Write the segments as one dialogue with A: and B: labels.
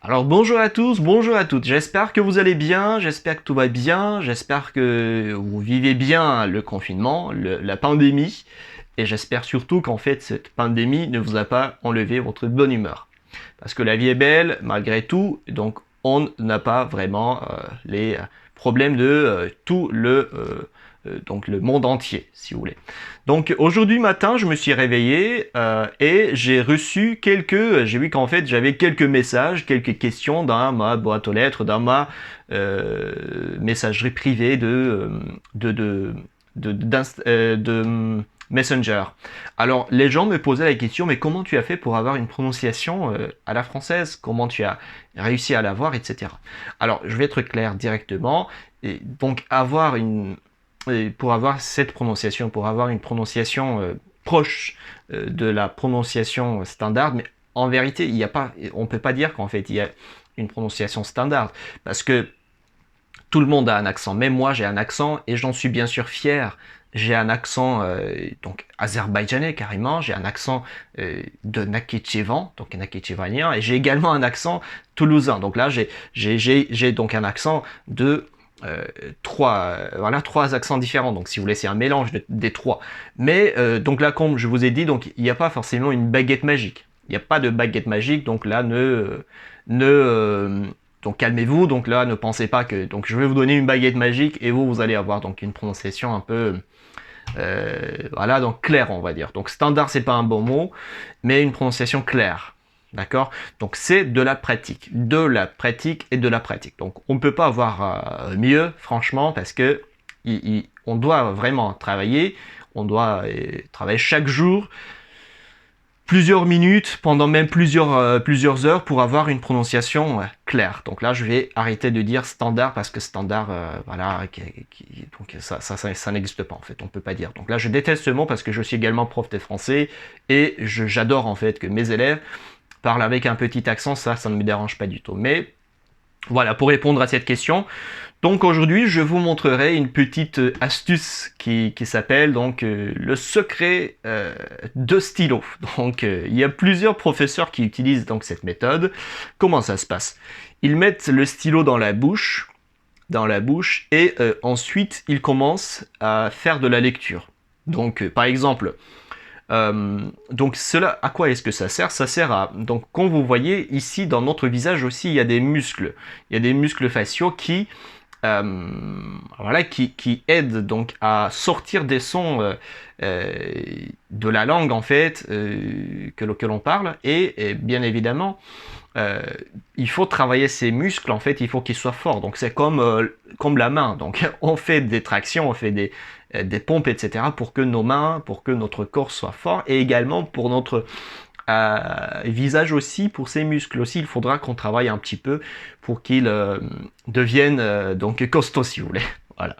A: Alors bonjour à tous, bonjour à toutes, j'espère que vous allez bien, j'espère que tout va bien, j'espère que vous vivez bien le confinement, la pandémie, et j'espère surtout qu'en fait cette pandémie ne vous a pas enlevé votre bonne humeur. Parce que la vie est belle malgré tout, donc on n'a pas vraiment les problèmes de tout donc le monde entier, si vous voulez. Donc aujourd'hui matin, je me suis réveillé et j'ai vu qu'en fait j'avais quelques messages, quelques questions dans ma boîte aux lettres, dans ma messagerie privée de Messenger. Alors, les gens me posaient la question, mais comment tu as fait pour avoir une prononciation à la française? Comment tu as réussi à l'avoir, etc. Alors, je vais être clair directement. Et donc, pour avoir cette prononciation, pour avoir une prononciation proche de la prononciation standard, mais en vérité, il y a pas, on peut pas dire qu'en fait il y a une prononciation standard, parce que tout le monde a un accent, même moi j'ai un accent et j'en suis bien sûr fier. J'ai un accent donc azerbaïdjanais carrément, j'ai un accent de Nakhichevan, donc nakhichevanien, et j'ai également un accent toulousain. Donc là j'ai donc un accent de trois accents différents. Donc si vous voulez c'est un mélange des trois. Mais donc là comme je vous ai dit, donc il n'y a pas forcément une baguette magique. Il n'y a pas de baguette magique, donc là ne donc calmez-vous, donc là ne pensez pas que donc je vais vous donner une baguette magique et vous allez avoir donc une prononciation un peu voilà donc claire on va dire. Donc standard c'est pas un bon mot, mais une prononciation claire. D'accord? Donc c'est de la pratique et de la pratique. Donc on ne peut pas avoir mieux franchement parce que on doit vraiment travailler, on doit travailler chaque jour plusieurs minutes, pendant même plusieurs heures pour avoir une prononciation claire. Donc là, je vais arrêter de dire standard parce que standard, voilà, donc ça n'existe pas en fait, on peut pas dire. Donc là, je déteste ce mot parce que je suis également prof de français et j'adore en fait que mes élèves parlent avec un petit accent, ça ne me dérange pas du tout. Mais voilà, pour répondre à cette question, donc aujourd'hui, je vous montrerai une petite astuce qui s'appelle donc le secret de stylo. Donc il y a plusieurs professeurs qui utilisent donc cette méthode. Comment ça se passe? Ils mettent le stylo dans la bouche et ensuite ils commencent à faire de la lecture. Donc par exemple, donc cela, à quoi est-ce que ça sert? Ça sert à, donc comme vous voyez ici dans notre visage aussi, il y a des muscles. Il y a des muscles faciaux voilà, qui aident donc à sortir des sons de la langue en fait que l'on parle et bien évidemment euh, il faut travailler ces muscles en fait, il faut qu'ils soient forts. Donc c'est comme la main. Donc on fait des tractions, on fait des pompes, etc. pour que nos mains, pour que notre corps soit fort et également pour notre visage aussi, pour ses muscles aussi, il faudra qu'on travaille un petit peu pour qu'ils deviennent donc costauds si vous voulez. Voilà.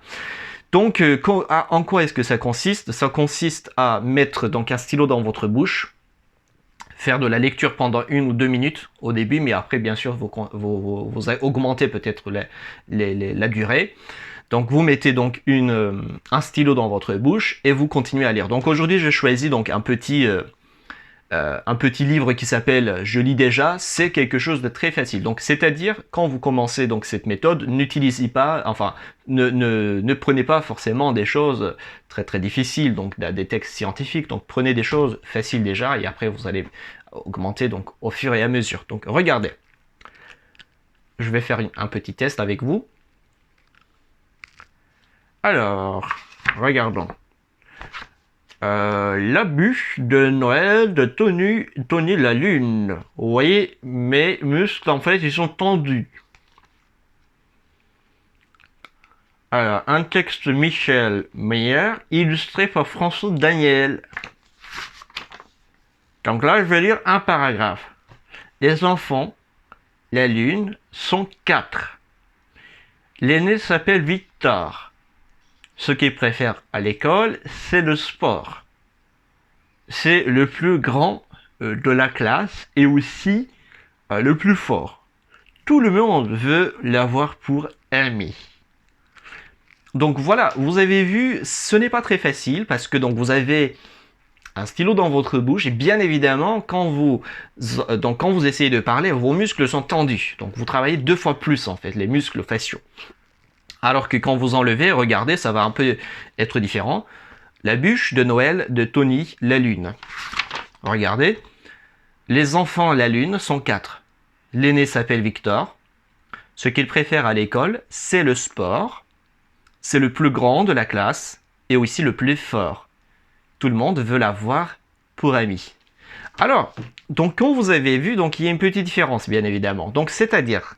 A: Donc en quoi est-ce que ça consiste? Ça consiste à mettre donc un stylo dans votre bouche, faire de la lecture pendant 1 ou 2 minutes au début, mais après bien sûr vous augmentez peut-être la durée. Donc vous mettez donc un stylo dans votre bouche et vous continuez à lire. Donc aujourd'hui j'ai choisi donc un petit livre qui s'appelle Je lis déjà, c'est quelque chose de très facile. Donc, c'est-à-dire, quand vous commencez donc cette méthode, n'utilisez pas, enfin, ne prenez pas forcément des choses très très difficiles, donc des textes scientifiques. Donc, prenez des choses faciles déjà et après vous allez augmenter donc au fur et à mesure. Donc, regardez. Je vais faire un petit test avec vous. Alors, regardons. La bûche de Noël de Tony la Lune. Vous voyez, mes muscles, en fait, ils sont tendus. Alors, un texte Michel Meyer, illustré par François Daniel. Donc là, je vais lire un paragraphe. Les enfants, la Lune, sont 4. L'aîné s'appelle Victor. Ce qu'il préfère à l'école, c'est le sport. C'est le plus grand de la classe et aussi le plus fort. Tout le monde veut l'avoir pour ami. Donc voilà, vous avez vu, ce n'est pas très facile parce que donc vous avez un stylo dans votre bouche, et bien évidemment, quand vous essayez de parler, vos muscles sont tendus. Donc vous travaillez 2 fois plus en fait, les muscles faciaux. Alors que quand vous enlevez, regardez, ça va un peu être différent. La bûche de Noël de Tony la Lune. Regardez. Les enfants la Lune sont 4. L'aîné s'appelle Victor. Ce qu'il préfère à l'école, c'est le sport. C'est le plus grand de la classe et aussi le plus fort. Tout le monde veut l'avoir pour ami. Alors, donc quand vous avez vu, donc il y a une petite différence bien évidemment. Donc c'est-à-dire,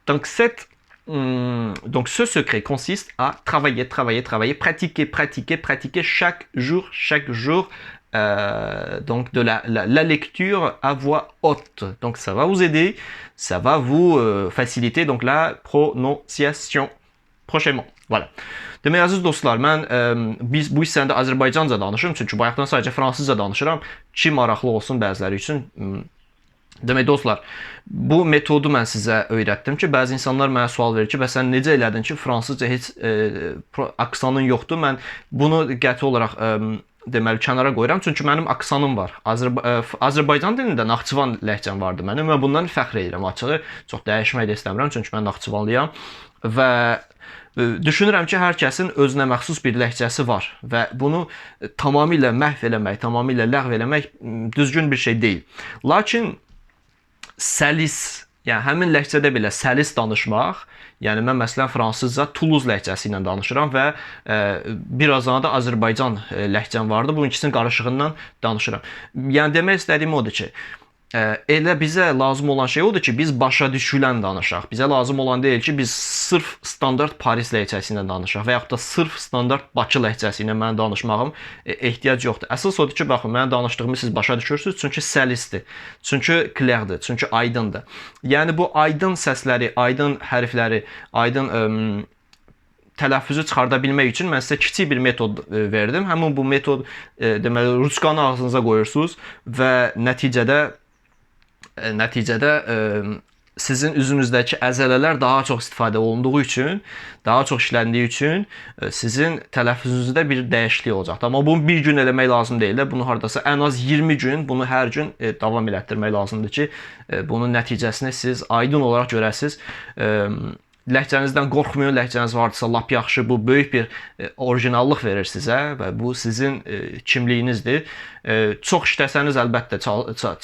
A: donc ce secret consiste à travailler, pratiquer chaque jour. Donc de la lecture à voix haute. Donc ça va vous aider, ça va vous faciliter donc la prononciation prochainement. Voilà. Demək əziz dostlar, mən biz bu hissəndə Azərbaycanca danışıram, çünki bayaqdan sadəcə fransızca danışıram ki, maraqlı olsun bəziləri üçün. Demək dostlar, bu metodu mən sizə öyrətdim ki, bəzi insanlar mənə sual verir ki, və sən necə elədin ki, fransızca heç aksanın yoxdur. Mən bunu qəti olaraq deməli kənara qoyuram, çünki mənim aksanım var. Azərbaycan dilində Naxçıvan ləhcəm vardı mənim və bundan fəxr edirəm açığı. Çox dəyişmək də istəmirəm, çünki mən Naxçıvanlıyam və düşünürəm ki, hər kəsin özünə məxsus bir ləhcəsi var və bunu tamamilə məhv eləmək, tamamilə ləğv eləmək düzgün bir şey deyil. Lakin səlis, yəni həmin ləhcədə belə səlis danışmaq, yəni mən məsələn fransızca Toulouse ləhcəsi ilə danışıram və biraz da Azərbaycan ləhcəm vardı. Bu ikisinin qarışığından danışıram. Yəni demək istədiyim odur ki, elə bizə lazım olan şey odur ki, biz başa düşülən danışaq. Bizə lazım olan deyil ki, biz sırf standart Paris ləhcəsi ilə danışaq və yaxud da sırf standart Bakı ləhcəsi ilə mən danışmağım ehtiyac yoxdur. Əsas odur ki, baxın, mən danışdığımı siz başa düşürsünüz, çünki səlisdir, çünki klərdir, çünki aydındır. Yəni bu aydın səsləri, aydın hərfləri, aydın tələffüzü çıxarda bilmək üçün mən sizə kiçik bir metod verdim. Həmin bu metod deməli ruçkanı ağzınıza qoyursunuz və nəticədə sizin üzünüzdəki əzələlər daha çox istifadə olunduğu üçün, daha çox işləndiyi üçün sizin tələffüzünüzdə bir dəyişiklik olacaqdır. Amma bunu bir gün eləmək lazım deyil də, bunu hardasa ən az 20 gün, bunu hər gün davam elətdirmək lazımdır ki, bunun nəticəsini siz aydın olaraq görəsiniz. Ləhcənizdən qorxmayın, ləhcəniz varsa lap yaxşı, bu böyük bir orijinallıq verir sizə və bu sizin kimliyinizdir. Çox işləsəniz əlbəttə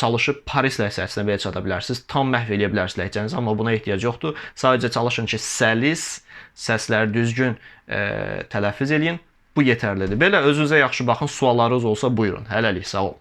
A: çalışıb Paris ləhcəsinə belə çata bilərsiniz, tam məhv eləyə bilərsiniz ləhcənizi, amma buna ehtiyac yoxdur. Sadəcə çalışın ki, səlis, səsləri düzgün tələffüz eləyin, bu yetərlidir. Belə özünüzə yaxşı baxın, suallarınız olsa buyurun. Hələlik, sağ olun.